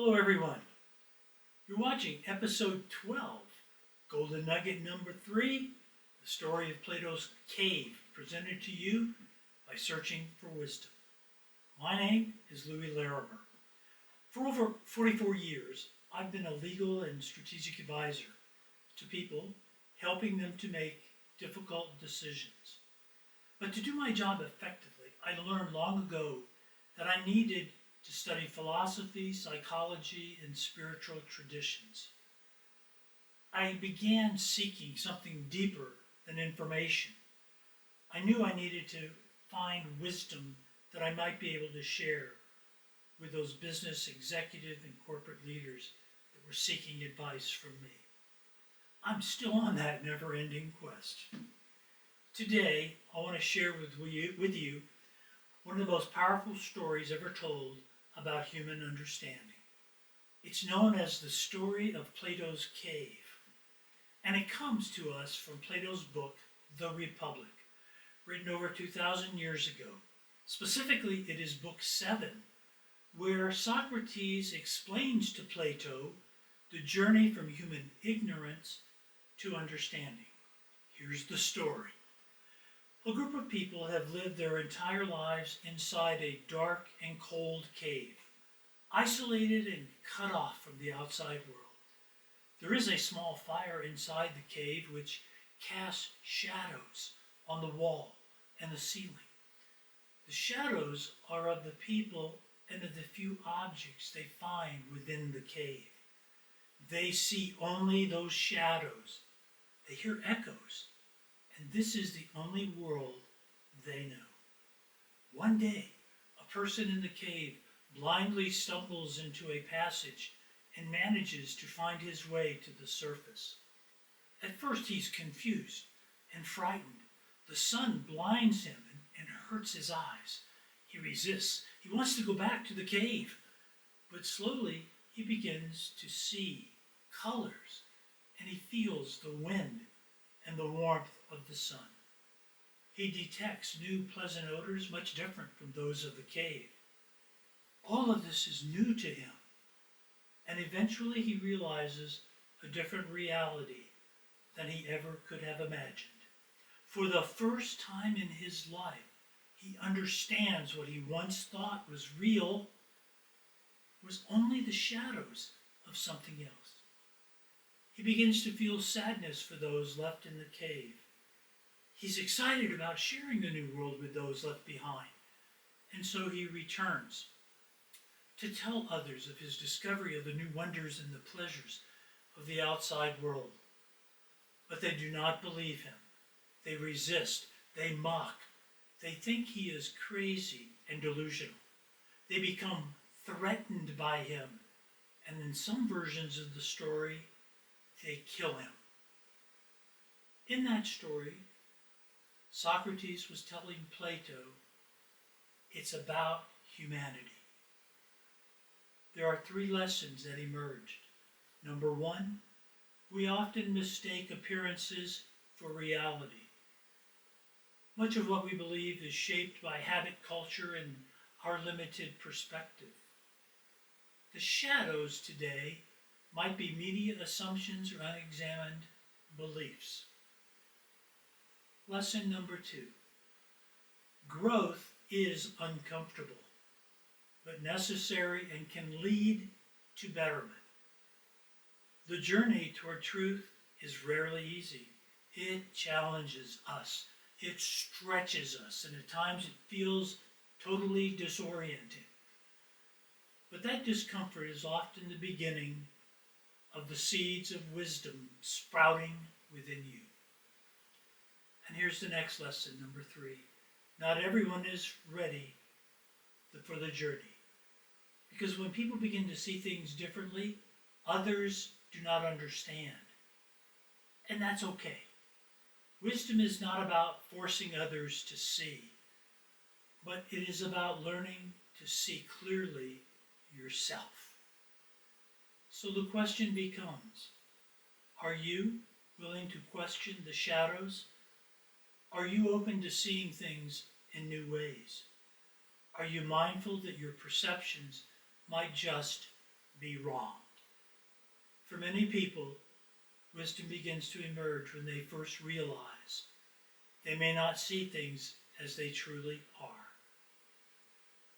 Hello, everyone. You're watching episode 12, Golden Nugget number 3, the story of Plato's cave, presented to you by Searching for Wisdom. My name is Louie Larimer. For over 44 years, I've been a legal and strategic advisor to people, helping them to make difficult decisions. But to do my job effectively, I learned long ago that I needed to study philosophy, psychology, and spiritual traditions. I began seeking something deeper than information. I knew I needed to find wisdom that I might be able to share with those business executive and corporate leaders that were seeking advice from me. I'm still on that never-ending quest. Today, I want to share with you one of the most powerful stories ever told about human understanding. It's known as the story of Plato's cave, and it comes to us from Plato's book, The Republic, written over 2,000 years ago. Specifically, it is book 7, where Socrates explains to Plato the journey from human ignorance to understanding. Here's the story. A group of people have lived their entire lives inside a dark and cold cave, isolated and cut off from the outside world. There is a small fire inside the cave which casts shadows on the wall and the ceiling. The shadows are of the people and of the few objects they find within the cave. They see only those shadows. They hear echoes. And this is the only world they know. One day, a person in the cave blindly stumbles into a passage and manages to find his way to the surface. At first, he's confused and frightened. The sun blinds him and hurts his eyes. He resists. He wants to go back to the cave. But slowly, he begins to see colors, and he feels the wind and the warmth of the sun. He detects new pleasant odors much different from those of the cave. All of this is new to him, and eventually he realizes a different reality than he ever could have imagined. For the first time in his life, he understands what he once thought was real was only the shadows of something else. He begins to feel sadness for those left in the cave. He's excited about sharing the new world with those left behind, and so he returns to tell others of his discovery of the new wonders and the pleasures of the outside world. But they do not believe him. They resist. They mock. They think he is crazy and delusional. They become threatened by him, and in some versions of the story, they kill him. In that story, Socrates was telling Plato it's about humanity. There are 3 lessons that emerged. Number 1, we often mistake appearances for reality. Much of what we believe is shaped by habit, culture, and our limited perspective. The shadows today might be media assumptions or unexamined beliefs. Lesson number 2. Growth is uncomfortable, but necessary and can lead to betterment. The journey toward truth is rarely easy. It challenges us. It stretches us, and at times it feels totally disorienting. But that discomfort is often the beginning of the seeds of wisdom sprouting within you. And here's the next lesson, number 3. Not everyone is ready for the journey. Because when people begin to see things differently, others do not understand. And that's okay. Wisdom is not about forcing others to see, but it is about learning to see clearly yourself. So the question becomes, are you willing to question the shadows? Are you open to seeing things in new ways? Are you mindful that your perceptions might just be wronged. For many people, wisdom begins to emerge when they first realize they may not see things as they truly are.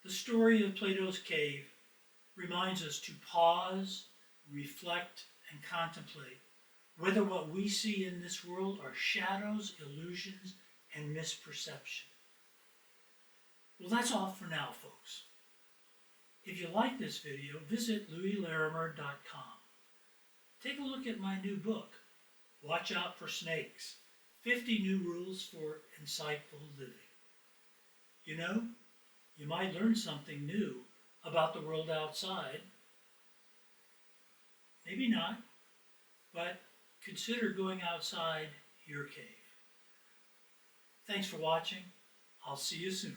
The story of Plato's cave reminds us to pause, reflect, and contemplate whether what we see in this world are shadows, illusions, and misperception. Well, that's all for now, folks. If you like this video, visit LouieLarimer.com. Take a look at my new book, Watch Out for Snakes, 50 New Rules for Insightful Living. You know, you might learn something new about the world outside. Maybe not, but consider going outside your cave. Thanks for watching. I'll see you soon.